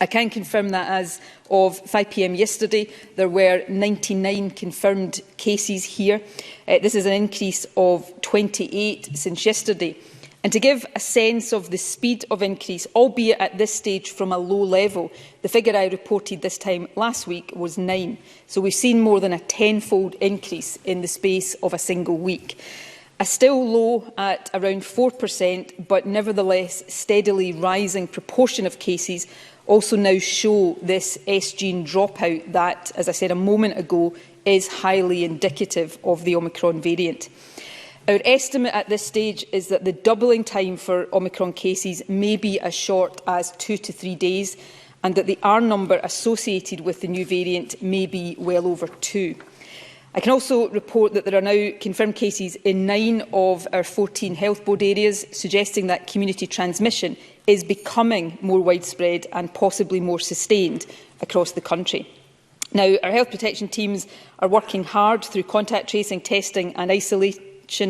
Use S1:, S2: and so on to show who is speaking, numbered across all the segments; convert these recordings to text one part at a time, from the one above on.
S1: I can confirm that as of 5 p.m. yesterday, there were 99 confirmed cases here. This is an increase of 28 since yesterday. And to give a sense of the speed of increase, albeit at this stage from a low level, the figure I reported this time last week was 9. So we've seen more than a tenfold increase in the space of a single week. A still low at around 4%, but nevertheless steadily rising proportion of cases also now show this S-gene dropout that, as I said a moment ago, is highly indicative of the Omicron variant. Our estimate at this stage is that the doubling time for Omicron cases may be as short as 2 to 3 days, and that the R number associated with the new variant may be well over 2. I can also report that there are now confirmed cases in 9 of our 14 health board areas, suggesting that community transmission is becoming more widespread and possibly more sustained across the country. Now, our health protection teams are working hard through contact tracing, testing and isolation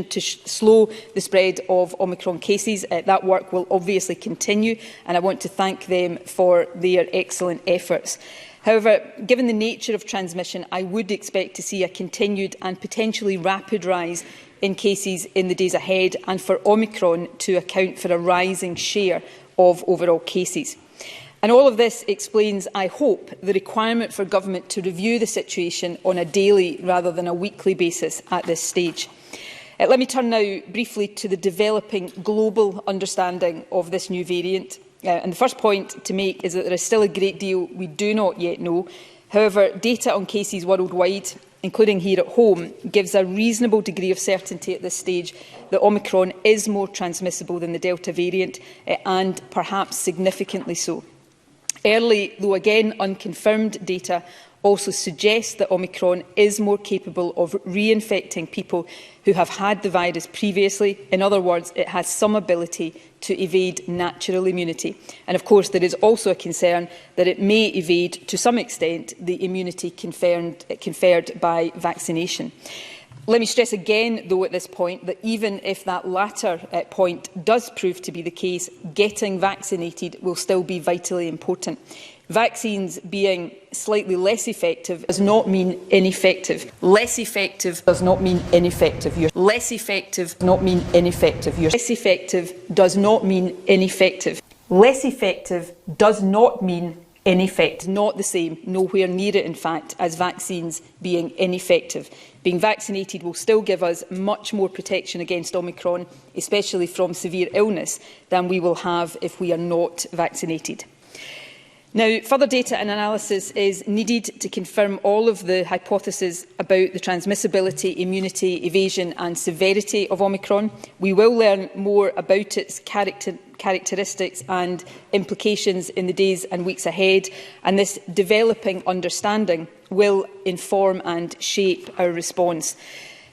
S1: to slow the spread of Omicron cases. That work will obviously continue, and I want to thank them for their excellent efforts. However, given the nature of transmission, I would expect to see a continued and potentially rapid rise in cases in the days ahead, and for Omicron to account for a rising share of overall cases. And all of this explains, I hope, the requirement for government to review the situation on a daily rather than a weekly basis at this stage. Let me turn now briefly to the developing global understanding of this new variant. And the first point to make is that there is still a great deal we do not yet know. However, data on cases worldwide, including here at home, gives a reasonable degree of certainty at this stage that Omicron is more transmissible than the Delta variant, and perhaps significantly so. Early, though again unconfirmed, data also suggests that Omicron is more capable of reinfecting people who have had the virus previously. In other words, it has some ability to evade natural immunity. And of course, there is also a concern that it may evade, to some extent, the immunity conferred by vaccination. Let me stress again, though, at this point, that even if that latter point does prove to be the case, getting vaccinated will still be vitally important. Vaccines being slightly less effective does not mean ineffective. Less effective does not mean ineffective. Less effective does not mean ineffective. Less effective does not mean ineffective. Less effective does not mean ineffective. Not the same, nowhere near it in fact, as vaccines being ineffective. Being vaccinated will still give us much more protection against Omicron, especially from severe illness, than we will have if we are not vaccinated. Now, further data and analysis is needed to confirm all of the hypotheses about the transmissibility, immunity, evasion and severity of Omicron. We will learn more about its characteristics and implications in the days and weeks ahead, and this developing understanding will inform and shape our response.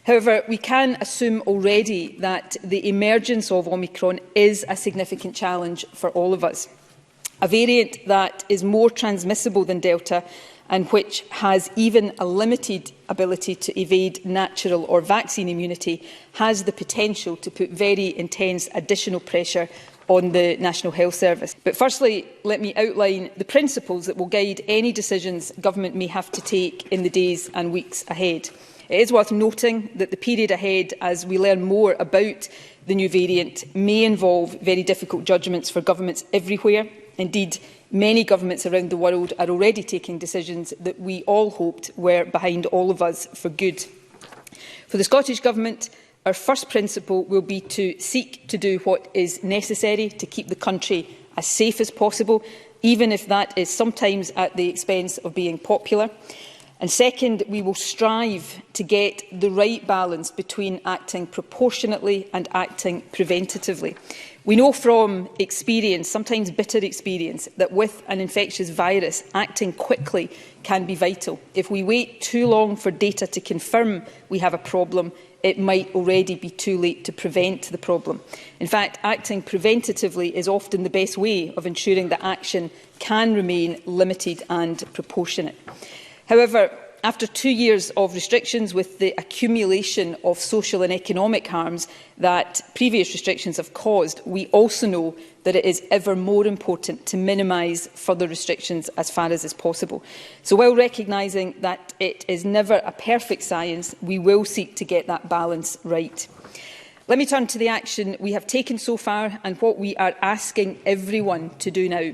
S1: However, we can assume already that the emergence of Omicron is a significant challenge for all of us. A variant that is more transmissible than Delta and which has even a limited ability to evade natural or vaccine immunity has the potential to put very intense additional pressure on the National Health Service. But firstly, let me outline the principles that will guide any decisions government may have to take in the days and weeks ahead. It is worth noting that the period ahead, as we learn more about the new variant, may involve very difficult judgments for governments everywhere. Indeed, many governments around the world are already taking decisions that we all hoped were behind all of us for good. For the Scottish Government, our first principle will be to seek to do what is necessary to keep the country as safe as possible, even if that is sometimes at the expense of being popular. And second, we will strive to get the right balance between acting proportionately and acting preventatively. We know from experience, sometimes bitter experience, that with an infectious virus, acting quickly can be vital. If we wait too long for data to confirm we have a problem, it might already be too late to prevent the problem. In fact, acting preventatively is often the best way of ensuring that action can remain limited and proportionate. However, after 2 years of restrictions, with the accumulation of social and economic harms that previous restrictions have caused, we also know that it is ever more important to minimise further restrictions as far as is possible. So while recognising that it is never a perfect science, we will seek to get that balance right. Let me turn to the action we have taken so far and what we are asking everyone to do now.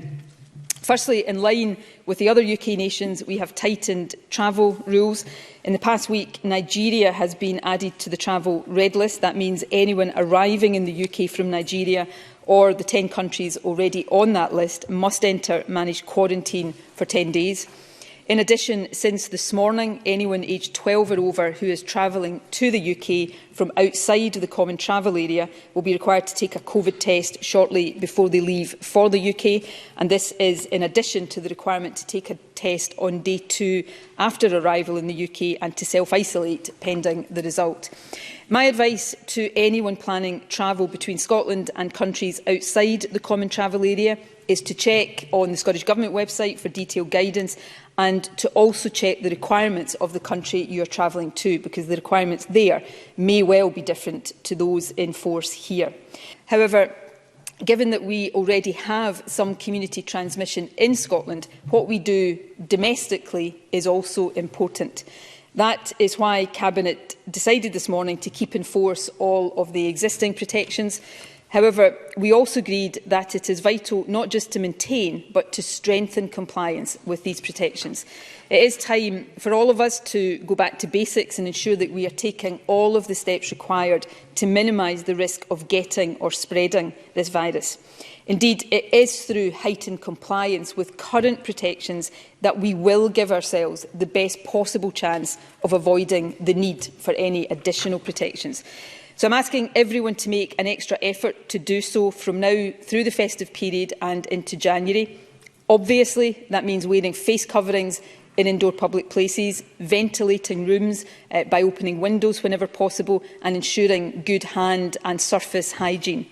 S1: Firstly, in line with the other UK nations, we have tightened travel rules. In the past week, Nigeria has been added to the travel red list. That means anyone arriving in the UK from Nigeria or the 10 countries already on that list must enter managed quarantine for 10 days. In addition, since this morning, anyone aged 12 or over who is travelling to the UK from outside the common travel area will be required to take a COVID test shortly before they leave for the UK. And this is in addition to the requirement to take a test on day 2 after arrival in the UK and to self-isolate pending the result. My advice to anyone planning travel between Scotland and countries outside the common travel area is to check on the Scottish Government website for detailed guidance and to also check the requirements of the country you are travelling to, because the requirements there may well be different to those in force here. However, given that we already have some community transmission in Scotland, what we do domestically is also important. That is why Cabinet decided this morning to keep in force all of the existing protections. However, we also agreed that it is vital not just to maintain, but to strengthen compliance with these protections. It is time for all of us to go back to basics and ensure that we are taking all of the steps required to minimise the risk of getting or spreading this virus. Indeed, it is through heightened compliance with current protections that we will give ourselves the best possible chance of avoiding the need for any additional protections. So I'm asking everyone to make an extra effort to do so from now through the festive period and into January. Obviously, that means wearing face coverings in indoor public places, ventilating rooms by opening windows whenever possible, and ensuring good hand and surface hygiene.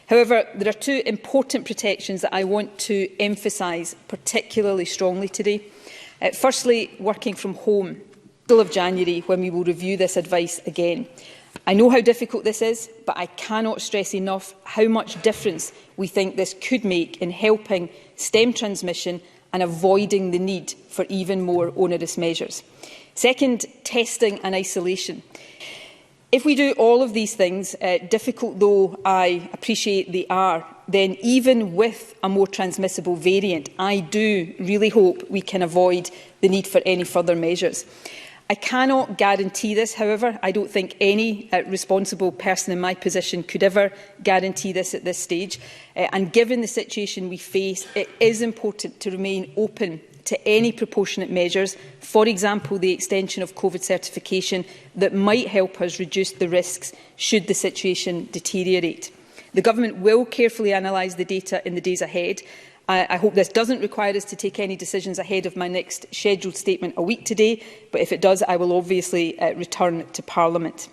S1: However, there are 2 important protections that I want to emphasise particularly strongly today. Firstly, working from home, middle of January, when we will review this advice again. I know how difficult this is, but I cannot stress enough how much difference we think this could make in helping stem transmission and avoiding the need for even more onerous measures. Second, testing and isolation. If we do all of these things, difficult though I appreciate they are, then even with a more transmissible variant, I do really hope we can avoid the need for any further measures. I cannot guarantee this, however. I don't think any responsible person in my position could ever guarantee this at this stage. And given the situation we face, it is important to remain open to any proportionate measures, for example, the extension of COVID certification, that might help us reduce the risks should the situation deteriorate. The Government will carefully analyse the data in the days ahead. I hope this doesn't require us to take any decisions ahead of my next scheduled statement a week today, but if it does, I will obviously return to Parliament.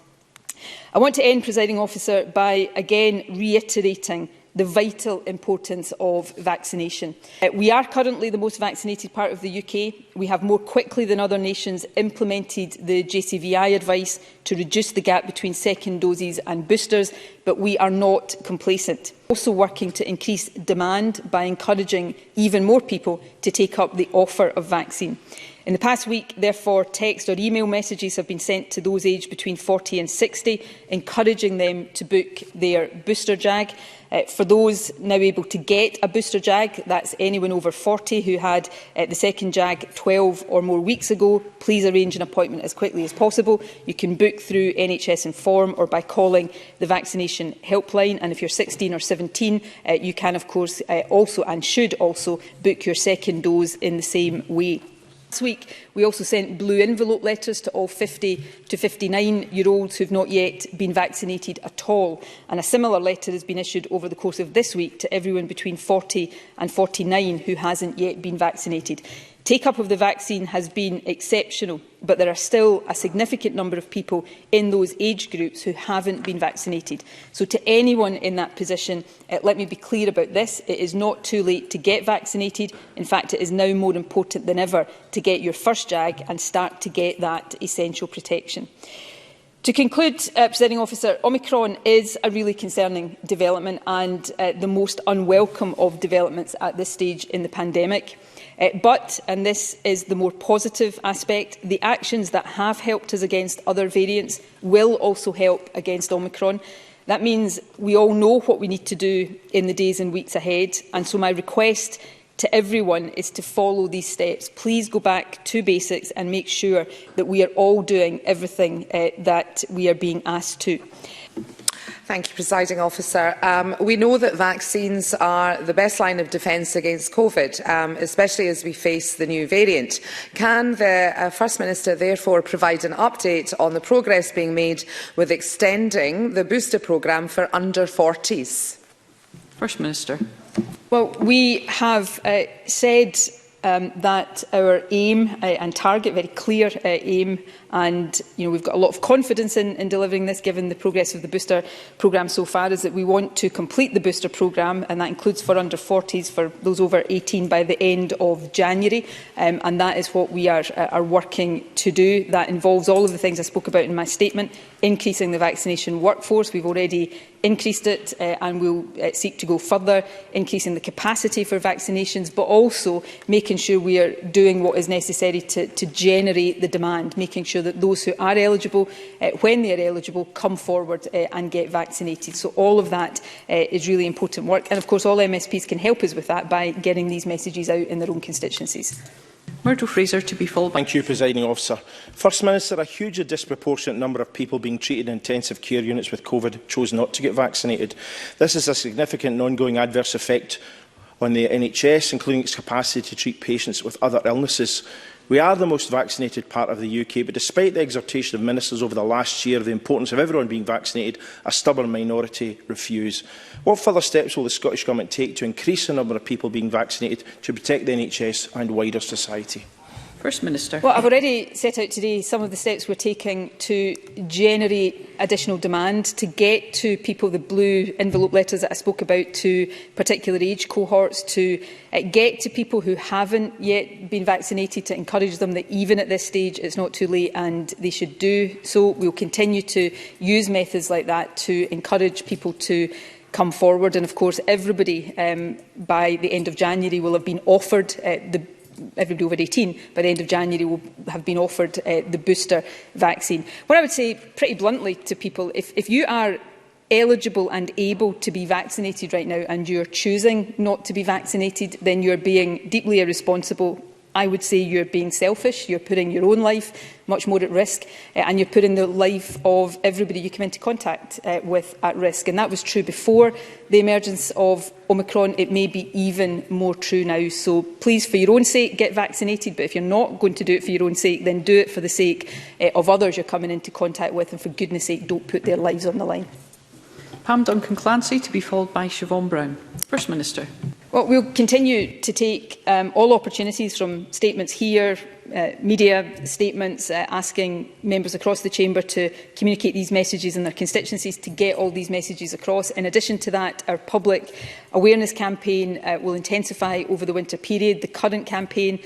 S1: I want to end, Presiding Officer, by again reiterating the vital importance of vaccination. We are currently the most vaccinated part of the UK. We have more quickly than other nations implemented the JCVI advice to reduce the gap between second doses and boosters, but we are not complacent. Also working to increase demand by encouraging even more people to take up the offer of vaccine. In the past week, therefore, text or email messages have been sent to those aged between 40 and 60, encouraging them to book their booster jab. For those now able to get a booster jab, that's anyone over 40 who had the second jab 12 or more weeks ago, please arrange an appointment as quickly as possible. You can book through NHS Inform or by calling the vaccination helpline. And if you're 16 or 17, you can, of course, also and should also book your second dose in the same way. Last week, we also sent blue envelope letters to all 50 to 59-year-olds who have not yet been vaccinated at all. And a similar letter has been issued over the course of this week to everyone between 40 and 49 who hasn't yet been vaccinated. Take-up of the vaccine has been exceptional, but there are still a significant number of people in those age groups who haven't been vaccinated. So to anyone in that position, let me be clear about this. It is not too late to get vaccinated. In fact, it is now more important than ever to get your first first jag and start to get that essential protection. To conclude, Presiding Officer, Omicron is a really concerning development and the most unwelcome of developments at this stage in the pandemic. But, and this is the more positive aspect, the actions that have helped us against other variants will also help against Omicron. That means we all know what we need to do in the days and weeks ahead, and so my request to everyone is to follow these steps. Please go back to basics and make sure that we are all doing everything that we are being asked to.
S2: Thank you, Presiding Officer. We know that vaccines are the best line of defence against COVID, especially as we face the new variant. Can the First Minister therefore provide an update on the progress being made with extending the booster programme for under 40s? First Minister.
S1: Well, we have said that our aim and target, very clear aim, and we've got a lot of confidence in delivering this given the progress of the booster programme so far, is that we want to complete the booster programme, and that includes for under 40s, for those over 18 by the end of January, and that is what we are working to do. That involves all of the things I spoke about in my statement, increasing the vaccination workforce. We've already increased it and we'll seek to go further, increasing the capacity for vaccinations, but also making sure we are doing what is necessary to generate the demand, making sure that those who are eligible, when they are eligible, come forward and get vaccinated. So all of that is really important work. And of course, all MSPs can help us with that by getting these messages out in their own constituencies.
S2: Murdo Fraser to be followed.
S3: Thank you, Presiding Officer. First Minister, a hugely disproportionate number of people being treated in intensive care units with COVID chose not to get vaccinated. This is a significant and ongoing adverse effect on the NHS, including its capacity to treat patients with other illnesses. We are the most vaccinated part of the UK, but despite the exhortation of ministers over the last year of the importance of everyone being vaccinated, a stubborn minority refuse. What further steps will the Scottish Government take to increase the number of people being vaccinated to protect the NHS and wider society?
S2: First Minister.
S1: Well, I've already set out today some of the steps we're taking to generate additional demand, to get to people the blue envelope letters that I spoke about, to particular age cohorts, to get to people who haven't yet been vaccinated, to encourage them that even at this stage it's not too late and they should do so. We'll continue to use methods like that to encourage people to come forward, and of course everybody by the end of January will have been offered everybody over 18 by the end of January will have been offered the booster vaccine. What I would say pretty bluntly to people, if you are eligible and able to be vaccinated right now and you're choosing not to be vaccinated, then you're being deeply irresponsible. I would say you're being selfish, you're putting your own life much more at risk, and you're putting the life of everybody you come into contact with at risk. And that was true before the emergence of Omicron. It may be even more true now. So please, for your own sake, get vaccinated. But if you're not going to do it for your own sake, then do it for the sake of others you're coming into contact with. And for goodness sake, don't put their lives on the line.
S2: Pam Duncan-Clancy to be followed by Siobhan Brown. First Minister.
S1: Well, we'll continue to take all opportunities, from statements here, media statements, asking members across the chamber to communicate these messages in their constituencies, to get all these messages across. In addition to that, our public awareness campaign will intensify over the winter period. The current campaign,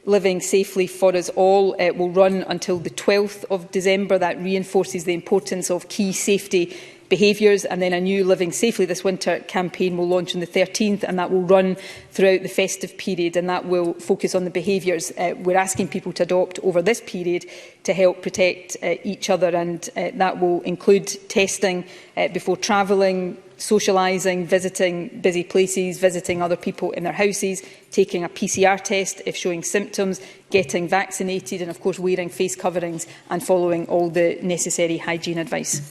S1: Living Safely for Us All, will run until the 12th of December. That reinforces the importance of key safety behaviours, and then a new Living Safely this winter campaign will launch on the 13th, and that will run throughout the festive period, and that will focus on the behaviours we're asking people to adopt over this period to help protect each other, and that will include testing before travelling, socialising, visiting busy places, visiting other people in their houses, taking a PCR test if showing symptoms, getting vaccinated, and of course wearing face coverings and following all the necessary hygiene advice.